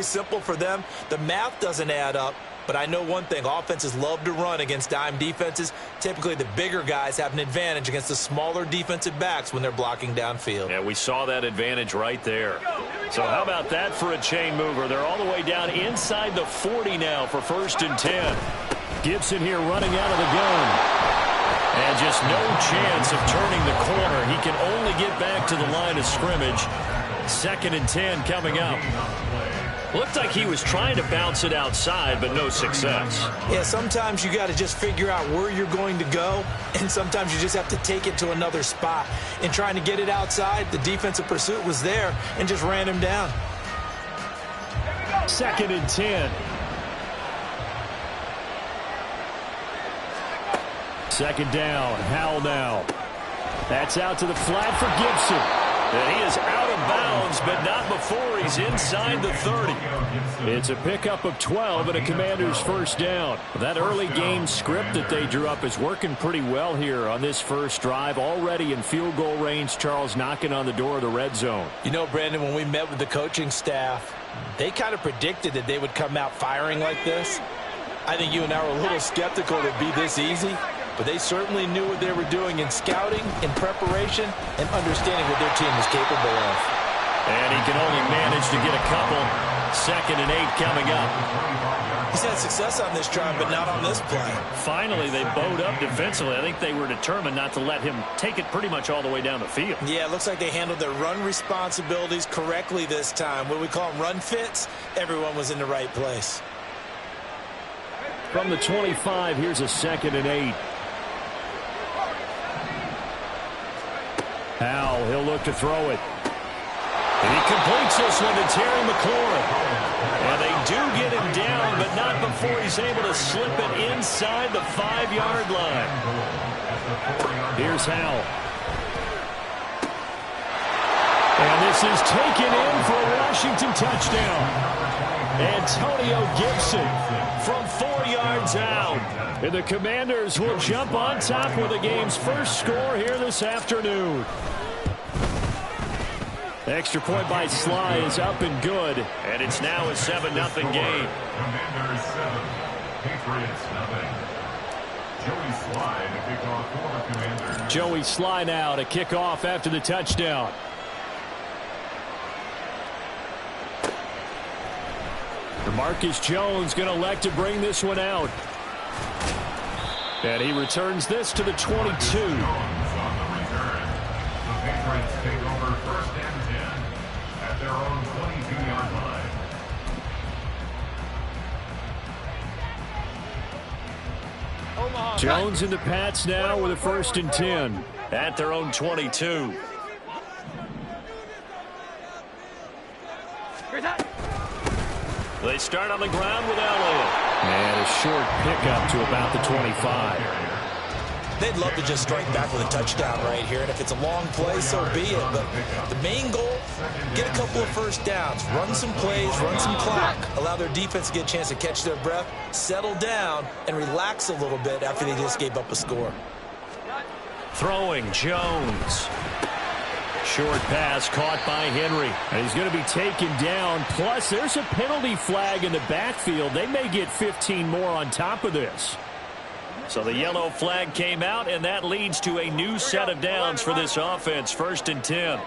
Simple for them. The math doesn't add up, but I know one thing. Offenses love to run against dime defenses. Typically, the bigger guys have an advantage against the smaller defensive backs when they're blocking downfield. Yeah, we saw that advantage right there. So how about that for a chain mover? They're all the way down inside the 40 now for 1st and 10. Gibson here running out of the gun. And just no chance of turning the corner. He can only get back to the line of scrimmage. 2nd and 10 coming up. Looked like he was trying to bounce it outside, but no success. Yeah, sometimes you got to just figure out where you're going to go, and sometimes you just have to take it to another spot. In trying to get it outside, the defensive pursuit was there and just ran him down. 2nd and 10. 2nd down, Howell now. That's out to the flat for Gibson. And he is out of bounds, but not before he's inside the 30. It's a pickup of 12 and a Commander's 1st down. That early game script that they drew up is working pretty well here on this first drive. Already in field goal range, Charles knocking on the door of the red zone. You know, Brandon, when we met with the coaching staff, they kind of predicted that they would come out firing like this. I think you and I were a little skeptical it would be this easy. But they certainly knew what they were doing in scouting, in preparation, and understanding what their team was capable of. And he can only manage to get a couple. 2nd and 8 coming up. He's had success on this drive, but not on this play. Finally, they bowed up defensively. I think they were determined not to let him take it pretty much all the way down the field. Yeah, it looks like they handled their run responsibilities correctly this time. What we call them run fits, everyone was in the right place. From the 25, here's a 2nd and 8. Howell, he'll look to throw it. And he completes this one to Terry McLaurin. And they do get him down, but not before he's able to slip it inside the 5-yard line. Here's Howell. And this is taken in for a Washington touchdown. Antonio Gibson from 4 yards out. And the Commanders will jump on top with the game's first score here this afternoon. The extra point by Sly is up and good. And it's now a 7-0 game. Commanders 7, Patriots 0. Joey Sly to kick off for the Commanders. Joey Sly now to kick off after the touchdown. Marcus Jones going to elect to bring this one out. And he returns this to the 22. On the return. The Patriots take over 1st and 10 at their own 22-yard line. Jones into Pats now with a 1st and 10 at their own 22. They start on the ground with Elliott. And a short pickup to about the 25. They'd love to just strike back with a touchdown right here. And if it's a long play, so be it. But the main goal, get a couple of 1st downs. Run some plays, run some clock. Allow their defense to get a chance to catch their breath, settle down, and relax a little bit after they just gave up a score. Throwing Jones. Short pass caught by Henry. And he's going to be taken down. Plus, there's a penalty flag in the backfield. They may get 15 more on top of this. So the yellow flag came out, and that leads to a new set of downs for this offense. 1st and 10.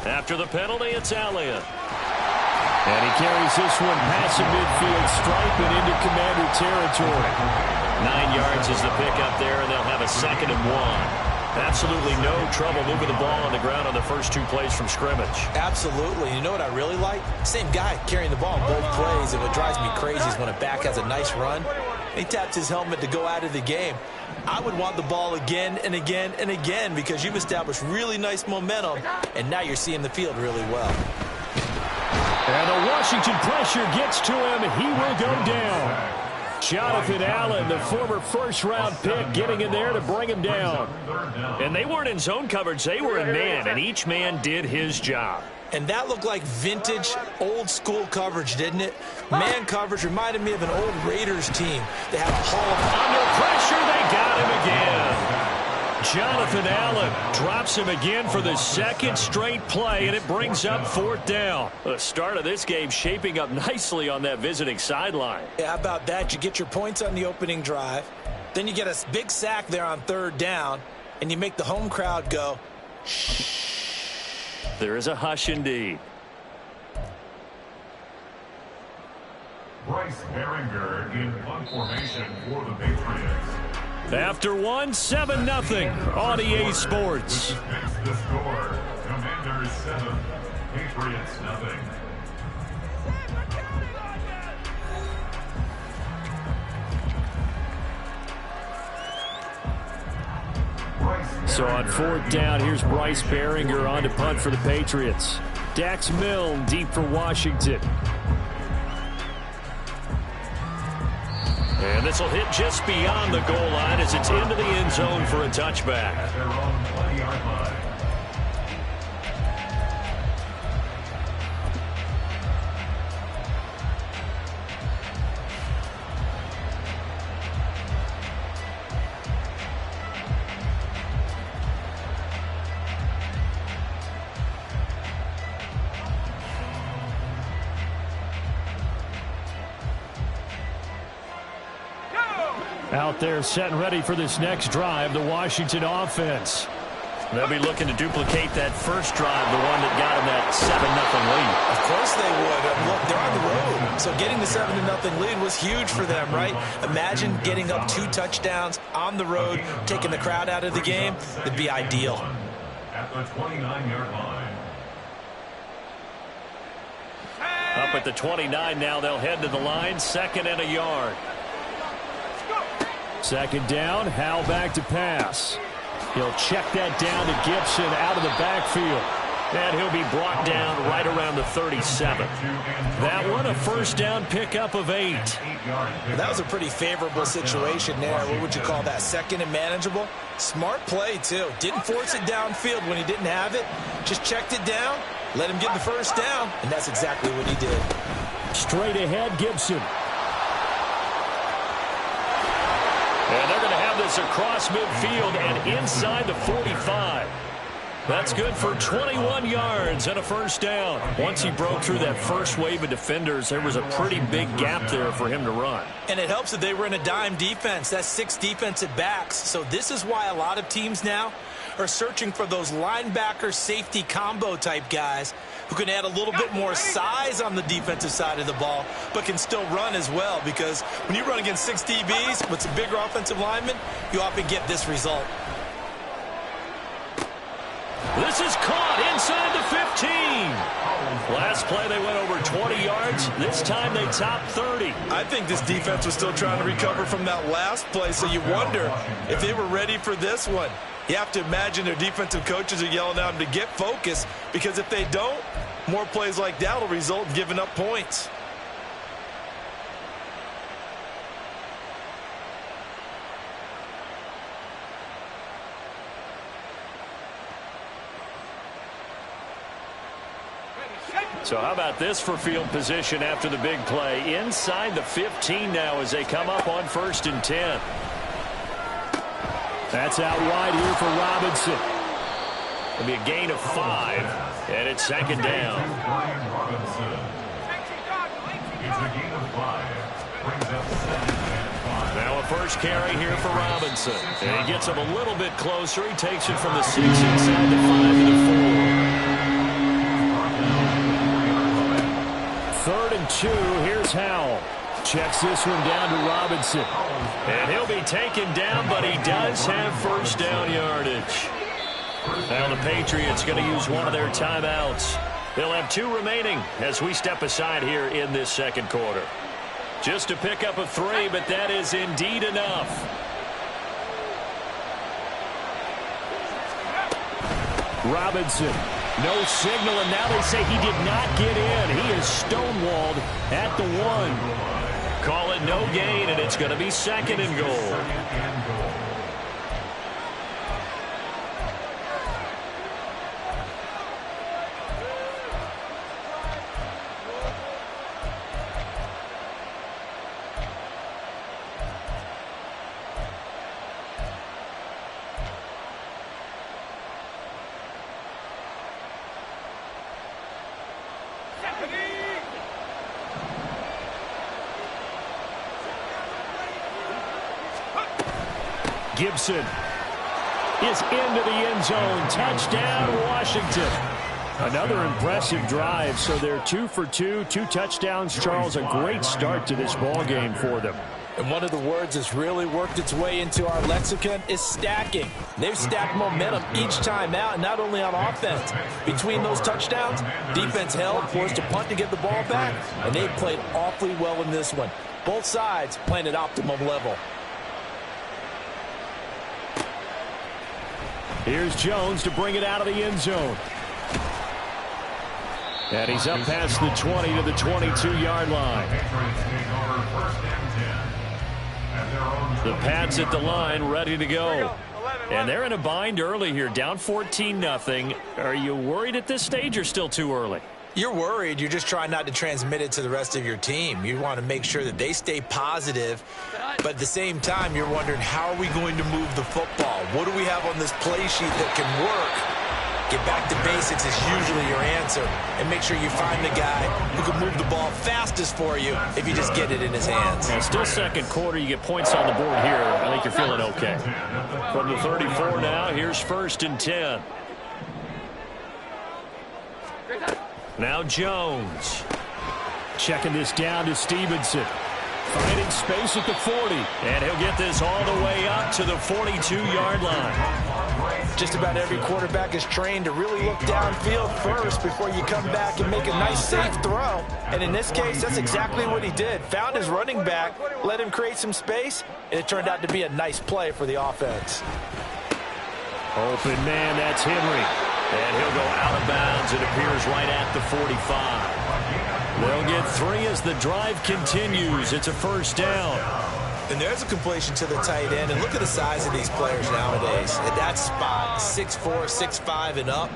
After the penalty, it's Elliott. And he carries this one past the midfield stripe and into Commander territory. 9 yards is the pickup there, and they'll have a 2nd and 1. Absolutely no trouble moving the ball on the ground on the first 2 plays from scrimmage. Absolutely. You know what I really like? Same guy carrying the ball in both plays, and what drives me crazy is when a back has a nice run, he taps his helmet to go out of the game. I would want the ball again and again and again because you've established really nice momentum, and now you're seeing the field really well. And the Washington pressure gets to him. He will go down. Jonathan Allen, the former first-round pick, getting in there to bring him down. And they weren't in zone coverage. They were in man, and each man did his job. And that looked like vintage, old-school coverage, didn't it? Man coverage reminded me of an old Raiders team. They had a Hall of... Under pressure, they got him again. Jonathan Allen drops him again for the second straight play, and it brings up 4th down. The start of this game shaping up nicely on that visiting sideline. Yeah, how about that? You get your points on the opening drive. Then you get a big sack there on 3rd down, and you make the home crowd go, shh. There is a hush indeed. Bryce Behringer in punt formation for the Patriots. After 7-0 on EA Sports. Makes the score. Commanders 7, Patriots 0. So on 4th down, here's Bryce Behringer on to punt for the Patriots. Dax Milne deep for Washington. And this will hit just beyond the goal line as it's into the end zone for a touchback. At their own 20-yard line. Out there set and ready for this next drive, the Washington offense. They'll be looking to duplicate that first drive, the one that got them that 7-0 lead. Of course they would. Look, they're on the road. So getting the 7-0 lead was huge for them, right? Imagine getting up 2 touchdowns on the road, taking the crowd out of the game. It'd be ideal. At the 29-yard line. Up at the 29 now, they'll head to the line, 2nd and a yard. 2nd down, Howell back to pass. He'll check that down to Gibson out of the backfield. And he'll be brought down right around the 37. That one, a 1st down pickup of 8. That was a pretty favorable situation there. What would you call that? 2nd and manageable? Smart play, too. Didn't force it downfield when he didn't have it. Just checked it down, let him get the 1st down, and that's exactly what he did. Straight ahead, Gibson. And they're going to have this across midfield and inside the 45. That's good for 21 yards and a 1st down. Once he broke through that first wave of defenders, there was a pretty big gap there for him to run. And it helps that they were in a dime defense. That's 6 defensive backs. So this is why a lot of teams now are searching for those linebacker safety combo type guys who can add a little bit more size on the defensive side of the ball, but can still run as well, because when you run against 6 DBs with some bigger offensive linemen, you often get this result. This is caught inside the 15. Last play they went over 20 yards. This time they topped 30. I think this defense was still trying to recover from that last play, so you wonder if they were ready for this one. You have to imagine their defensive coaches are yelling at them to get focused, because if they don't, more plays like that will result in giving up points. So how about this for field position after the big play? Inside the 15 now as they come up on 1st and 10. That's out wide here for Robinson. It'll be a gain of 5, and it's 2nd down. Now a first carry here for Robinson. And he gets him a little bit closer. He takes it from the 6 inside the 5 to the 4. 3rd and 2. Here's Howell. Checks this one down to Robinson. And he'll be taken down, but he does have 1st down yardage. Now the Patriots going to use one of their timeouts. They'll have 2 remaining as we step aside here in this 2nd quarter. Just to pick up a 3, but that is indeed enough. Robinson. No signal, and now they say he did not get in. He is stonewalled at the 1. Call it no gain, and it's going to be 2nd and goal. Gibson is into the end zone. Touchdown, Washington. Another impressive drive. So they're 2 for 2, 2 touchdowns. Charles, a great start to this ball game for them. And one of the words that's really worked its way into our lexicon is stacking. They've stacked momentum each time out, not only on offense. Between those touchdowns, defense held, forced a punt to get the ball back, and they played awfully well in this one. Both sides playing at optimum level. Here's Jones to bring it out of the end zone. And he's up past the 20 to the 22-yard line. The Pats at the line, ready to go. And they're in a bind early here, down 14-0. Are you worried at this stage or still too early? You're worried. You're just trying not to transmit it to the rest of your team. You want to make sure that they stay positive. But at the same time, you're wondering, how are we going to move the football? What do we have on this play sheet that can work? Get back to basics is usually your answer. And make sure you find the guy who can move the ball fastest for you if you just get it in his hands. And still second quarter, you get points on the board here. I think you're feeling okay. From the 34 now, here's 1st and 10. Now Jones. Checking this down to Stevenson. Finding space at the 40. And he'll get this all the way up to the 42-yard line. Just about every quarterback is trained to really look downfield first before you come back and make a nice, safe throw. And in this case, that's exactly what he did. Found his running back, let him create some space, and it turned out to be a nice play for the offense. Open man, that's Henry. And he'll go out of bounds. It appears right at the 45. They'll get 3 as the drive continues. It's a 1st down. And there's a completion to the tight end. And look at the size of these players nowadays. At that spot, 6'4", 6'5", and up.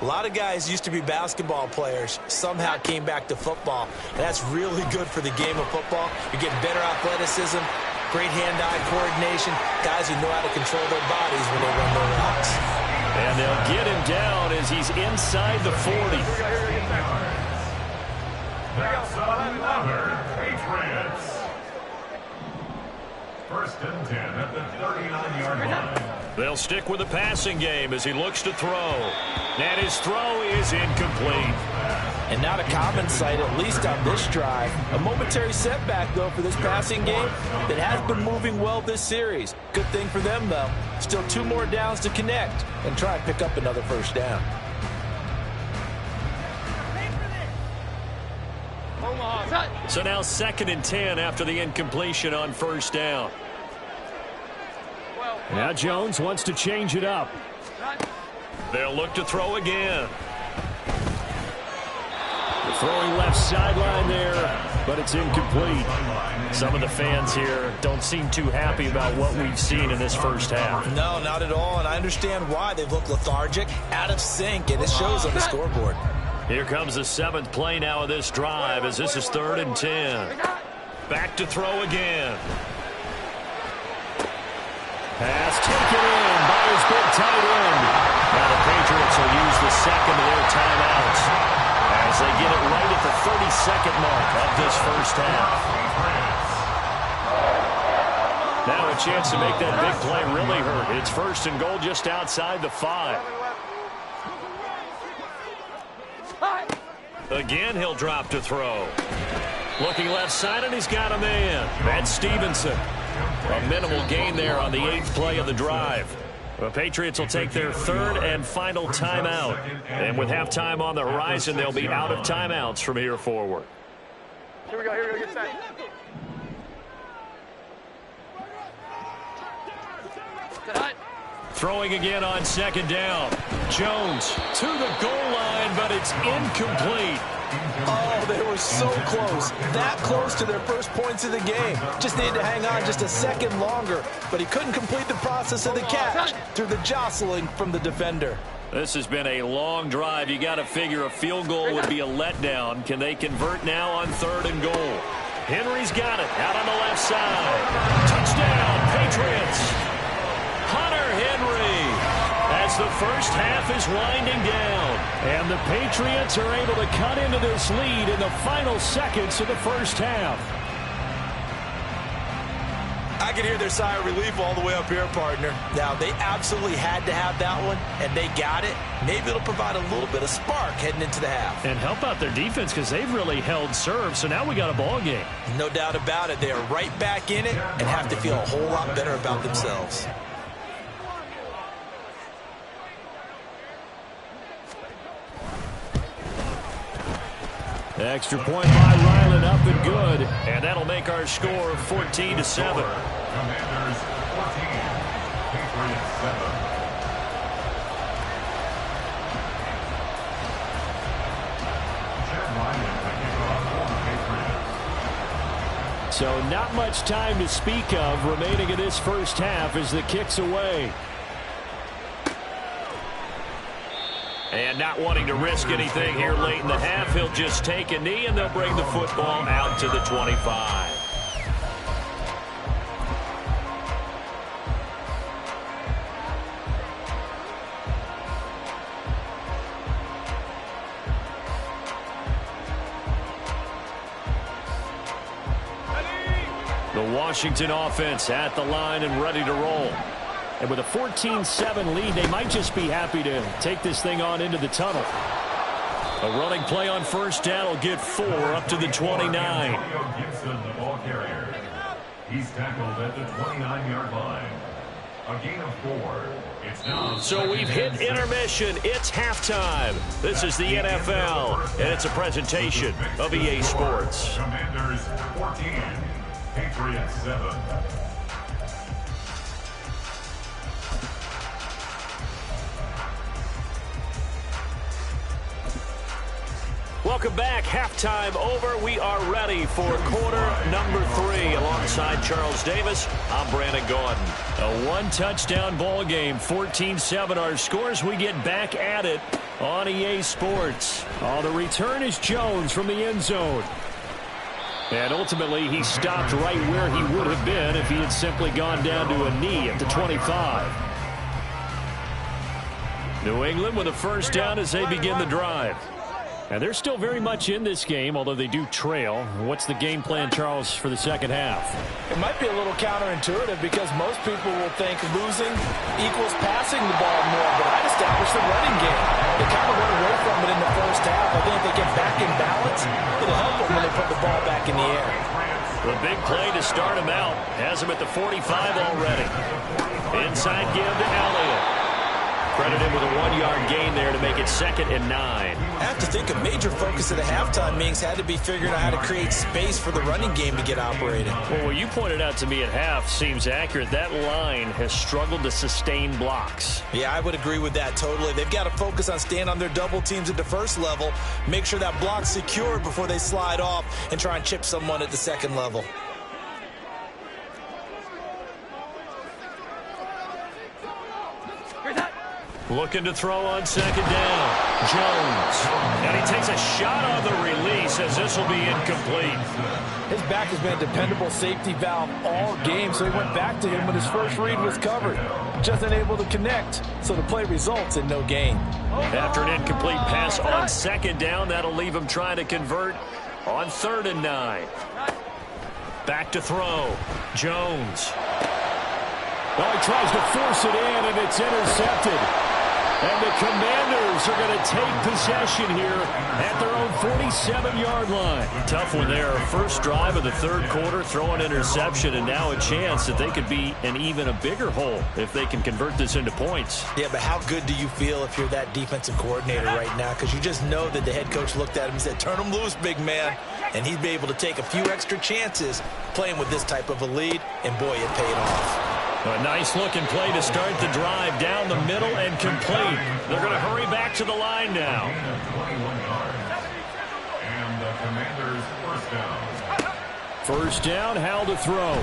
A lot of guys used to be basketball players, somehow came back to football. And that's really good for the game of football. You're getting better athleticism, great hand-eye coordination, guys who know how to control their bodies when they run their routes. And they'll get him down as he's inside the 40. That's another Patriots. 1st and 10 at the 39-yard line. They'll stick with the passing game as he looks to throw. And his throw is incomplete. And not a common sight, at least on this drive. A momentary setback, though, for this passing game that has been moving well this series. Good thing for them, though. Still 2 more downs to connect and try and pick up another 1st down. So now 2nd and 10 after the incompletion on 1st down. Now Jones wants to change it up. They'll look to throw again. The throwing left sideline there, but it's incomplete. Some of the fans here don't seem too happy about what we've seen in this 1st half. No, not at all, and I understand why. They've looked lethargic, out of sync, and it shows on the scoreboard. Here comes the 7th play now of this drive as this is 3rd and 10. Back to throw again. Pass taken in by his big tight end. Now the Patriots will use the 2nd of their timeouts as they get it right at the 32nd mark of this 1st half. Now a chance to make that big play really hurt. It's 1st and goal just outside the 5. Again, he'll drop to throw. Looking left side, and he's got a man. That's Stevenson. A minimal gain there on the 8th play of the drive. The Patriots will take their 3rd and final timeout. And with halftime on the horizon, they'll be out of timeouts from here forward. Here we go, get set. Throwing again on 2nd down. Jones to the goal line, but it's incomplete. Oh, they were so close. That close to their first points of the game. Just needed to hang on just a second longer, but he couldn't complete the process of the catch through the jostling from the defender. This has been a long drive. You got to figure a field goal would be a letdown. Can they convert now on 3rd and goal? Henry's got it out on the left side. Touchdown, Patriots. Hunter Henry as the 1st half is winding down. And the Patriots are able to cut into this lead in the final seconds of the 1st half. I can hear their sigh of relief all the way up here, partner. Now, they absolutely had to have that one, and they got it. Maybe it'll provide a little bit of spark heading into the half. And help out their defense because they've really held serve, so now we got a ball game. No doubt about it. They are right back in it and have to feel a whole lot better about themselves. Extra point by Ryland, up and good. And that'll make our score 14-7. Commanders 14, Patriots 7. So not much time to speak of remaining in this first half as the kick's away. And not wanting to risk anything here late in the half, he'll just take a knee and they'll bring the football out to the 25. The Washington offense at the line and ready to roll. And with a 14-7 lead, they might just be happy to take this thing on into the tunnel. A running play on first down will get 4 up to the 29. Gibson, the ball carrier. He's tackled at the 29-yard line. A gain of 4. It's now so we've hit intermission. It's halftime. This is the NFL, and it's a presentation of EA Sports. Commanders 14, Patriots 7. Welcome back. Halftime over. We are ready for quarter number 3. Alongside Charles Davis, I'm Brandon Gordon. A one-touchdown ball game, 14-7 our scores. We get back at it on EA Sports. The return is Jones from the end zone. And ultimately, he stopped right where he would have been if he had simply gone down to a knee at the 25. New England with a first down as they begin the drive. And they're still very much in this game, although they do trail. What's the game plan, Charles, for the second half? It might be a little counterintuitive because most people will think losing equals passing the ball more, but I'd establish the running game. They kind of went away from it in the first half. I think if they get back in balance, it'll help them when they put the ball back in the air. The big play to start him out. Has him at the 45 already. Inside give to Elliott. Credited with a 1-yard gain there to make it 2nd and 9. I have to think a major focus of the halftime meetings had to be figuring out how to create space for the running game to get operating. Well, what you pointed out to me at half seems accurate. That line has struggled to sustain blocks. Yeah, I would agree with that totally. They've got to focus on staying on their double teams at the first level, make sure that block's secured before they slide off and try and chip someone at the second level. Looking to throw on second down. Jones. And he takes a shot on the release as this will be incomplete. His back has been a dependable safety valve all game, so he went back to him when his first read was covered. Just unable to connect, so the play results in no gain. After an incomplete pass on second down, that'll leave him trying to convert on 3rd and 9. Back to throw. Jones. Well, he tries to force it in, and it's intercepted. And the Commanders are going to take possession here at their own 47-yard line. Tough one there. First drive of the 3rd quarter, throw an interception, and now a chance that they could be in even a bigger hole if they can convert this into points. Yeah, but how good do you feel if you're that defensive coordinator right now? Because you just know that the head coach looked at him and said, turn him loose, big man. And he'd be able to take a few extra chances playing with this type of a lead, and boy, it paid off. A nice-looking play to start the drive down the middle and complete. They're going to hurry back to the line now. And the Commanders' first down. First down, Howell to throw.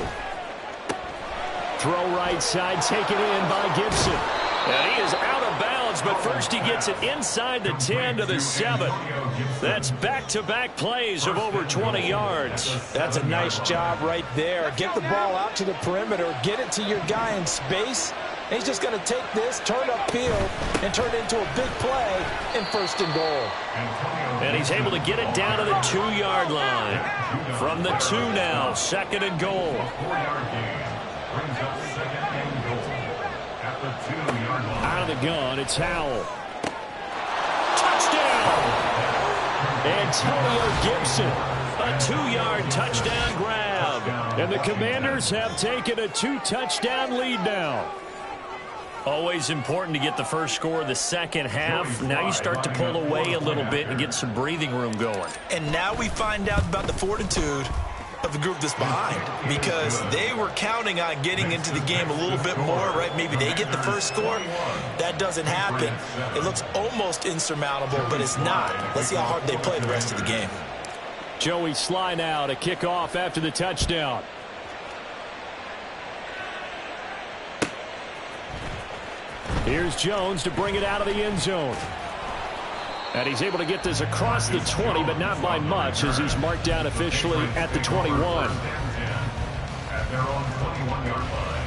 Throw right side, taken in by Gibson. And he is out of bounds, but first he gets it inside the 10 to the 7. That's back-to-back plays of over 20 yards. That's a nice job right there. Get the ball out to the perimeter, get it to your guy in space. And he's just going to take this, turn upfield, and turn it into a big play in 1st and goal. And he's able to get it down to the 2-yard line. From the 2 now, 2nd and goal. brings up second and goal at the 2-yard line. Out of the gun, it's Howell. Touchdown! Antonio Gibson. A 2-yard touchdown grab. And the Commanders have taken a 2-touchdown lead now. Always important to get the first score of the second half. Now you start to pull away a little bit and get some breathing room going. And now we find out about the fortitude of the group that's behind, because they were counting on getting into the game a little bit more, right? Maybe they get the first score. That doesn't happen. It looks almost insurmountable, but it's not. Let's see how hard they play the rest of the game. Joey Sly now to kick off after the touchdown. Here's Jones to bring it out of the end zone. And he's able to get this across the 20, but not by much, as he's marked down officially at the 21. At their own 21-yard line.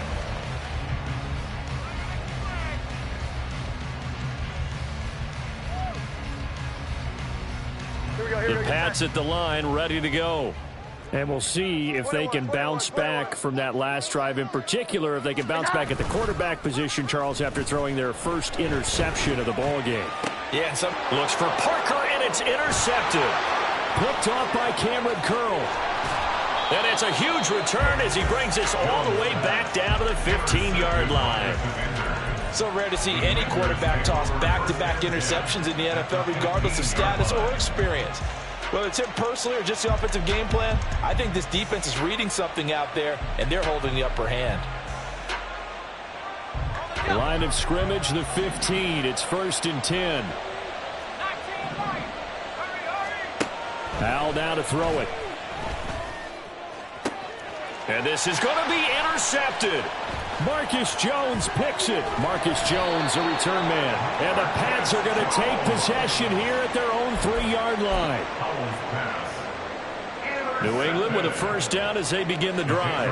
The Pats at the line, ready to go. And we'll see if they can bounce back from that last drive, in particular, if they can bounce back at the quarterback position, Charles, after throwing their first interception of the ball game. Yeah, some Looks for Parker, and it's intercepted. Picked off by Cameron Curl. And it's a huge return as he brings us all the way back down to the 15-yard line. So rare to see any quarterback toss back-to-back interceptions in the NFL, regardless of status or experience. Whether it's him personally or just the offensive game plan, I think this defense is reading something out there, and they're holding the upper hand. Line of scrimmage, the 15. It's 1st and 10. Howell now to throw it. And this is going to be intercepted. Marcus Jones picks it. Marcus Jones, a return man. And the Pats are going to take possession here at their own 3-yard line. New England with a first down as they begin the drive.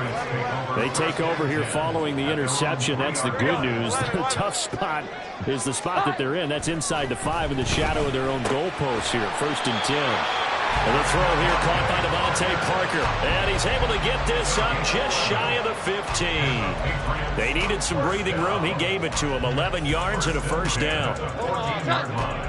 They take over here following the interception. That's the good news. The tough spot is the spot that they're in. That's inside the 5 in the shadow of their own goalpost here. 1st and 10. And the throw here caught by Devontae Parker. And he's able to get this up just shy of the 15. They needed some breathing room. He gave it to him. 11 yards and a first down. 12.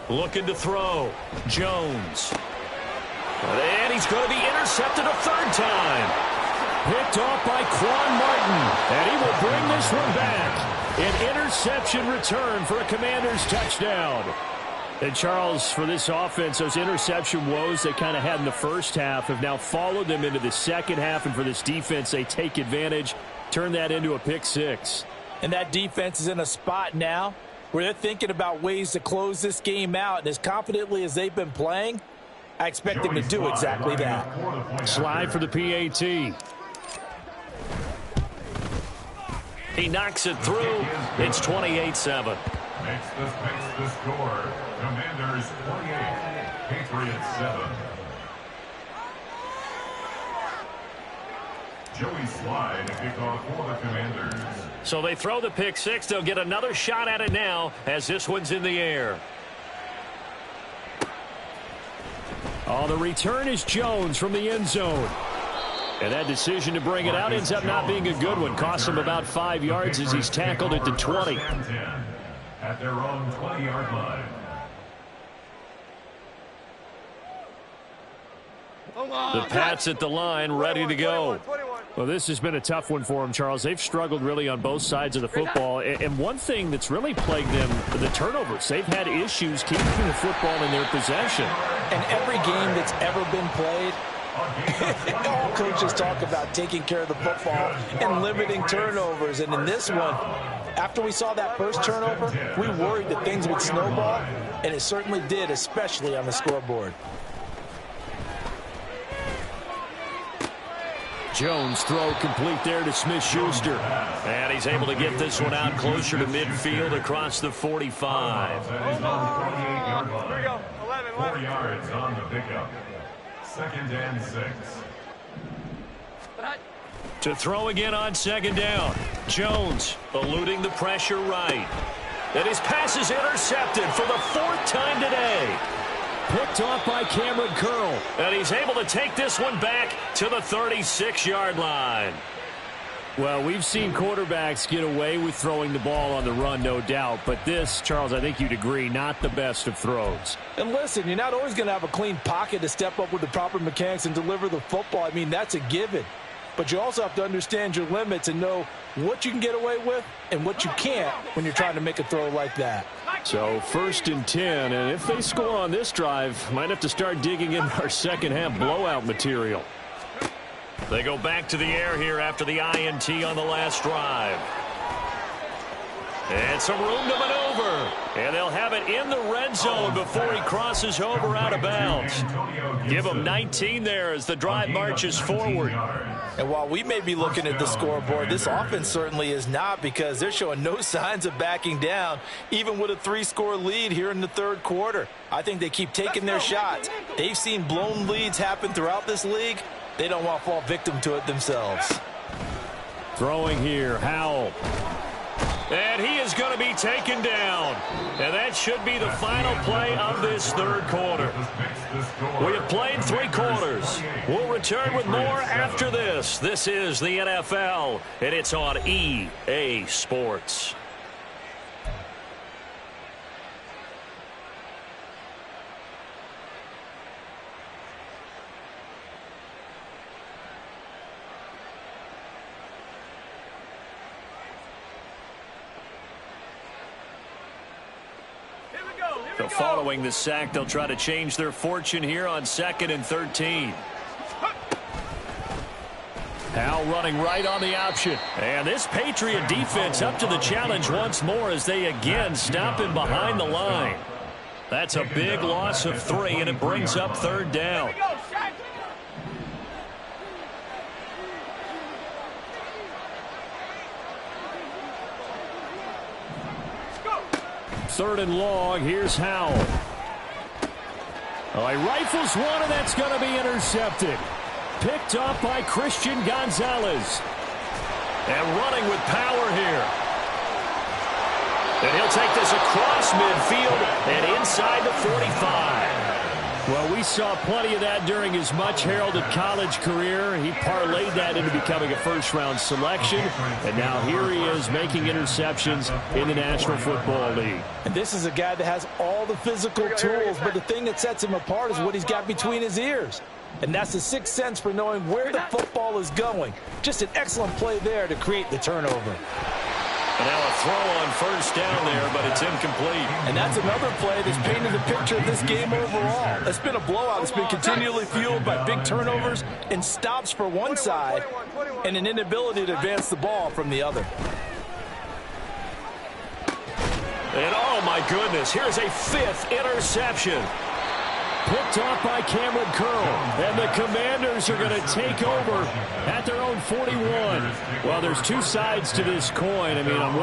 Looking to throw. Jones. And he's going to be intercepted a 3rd time. Picked off by Quan Martin. And he will bring this one back. An interception return for a Commanders touchdown. And Charles, for this offense, those interception woes they kind of had in the first half have now followed them into the second half. And for this defense, they take advantage, turn that into a pick 6. And that defense is in a spot now where they're thinking about ways to close this game out. And as confidently as they've been playing, I expect them to do exactly that. Slide for the PAT. He knocks it through. It's 28-7. Makes the score. Commanders 28, Patriots 7. Joey Sly to kick off for the Commanders. So they throw the pick 6. They'll get another shot at it now as this one's in the air. Oh, the return is Jones from the end zone. And that decision to bring it out ends up not being a good one. Costs him about 5 yards as he's tackled at the 20. At their own 20-yard line. The Pats at the line, ready to go. Well, this has been a tough one for them, Charles. They've struggled really on both sides of the football. And one thing that's really plagued them, the turnovers. They've had issues keeping the football in their possession. And every game that's ever been played, all coaches talk about taking care of the football and limiting turnovers. And in this one, after we saw that first turnover, we worried that things would snowball, and it certainly did, especially on the scoreboard. Jones throw complete there to Smith-Schuster. And he's able to get this one out closer to midfield across the 45. Here we go. 11. 4 yards on the pickup. 2nd and 6. To throw again on 2nd down. Jones eluding the pressure right. And his pass is intercepted for the 4th time today. Picked off by Cameron Curl. And he's able to take this one back to the 36-yard line. Well, we've seen quarterbacks get away with throwing the ball on the run, no doubt. But this, Charles, I think you'd agree, not the best of throws. And listen, you're not always going to have a clean pocket to step up with the proper mechanics and deliver the football. I mean, that's a given. But you also have to understand your limits and know what you can get away with and what you can't when you're trying to make a throw like that. So 1st and 10, and if they score on this drive, might have to start digging in our second-half blowout material. They go back to the air here after the INT on the last drive. And some room to maneuver. And they'll have it in the red zone before he crosses over out of bounds. Give him 19 there as the drive marches forward. And while we may be looking at the scoreboard, this offense certainly is not, because they're showing no signs of backing down, even with a 3-score lead here in the third quarter. I think they keep taking their shots. They've seen blown leads happen throughout this league. They don't want to fall victim to it themselves. Throwing here, Howell. And he is going to be taken down. And that should be the final play of this third quarter. We have played 3 quarters. We'll return with more after this. This is the NFL, and it's on EA Sports. So following the sack, they'll try to change their fortune here on 2nd and 13. Howell running right on the option. And this Patriot defense up to the challenge once more as they again stop him behind the line. That's a big loss of 3, and it brings up 3rd down. 3rd and long. Here's Howell. Oh, he rifles one, and that's going to be intercepted. Picked off by Christian Gonzalez. And running with power here. And he'll take this across midfield and inside the 45. Well, we saw plenty of that during his much-heralded college career. He parlayed that into becoming a first-round selection. And now here he is making interceptions in the National Football League. And this is a guy that has all the physical tools, but the thing that sets him apart is what he's got between his ears. And that's the sixth sense for knowing where the football is going. Just an excellent play there to create the turnover. And now a throw on 1st down there, but it's incomplete. And that's another play that's painted the picture of this game overall. It's been a blowout. It's been continually fueled by big turnovers and stops for one side and an inability to advance the ball from the other. And oh my goodness, here's a 5th interception. Picked off by Cameron Curl. And the Commanders are going to take over at their own 41. Well, there's 2 sides to this coin. I mean, on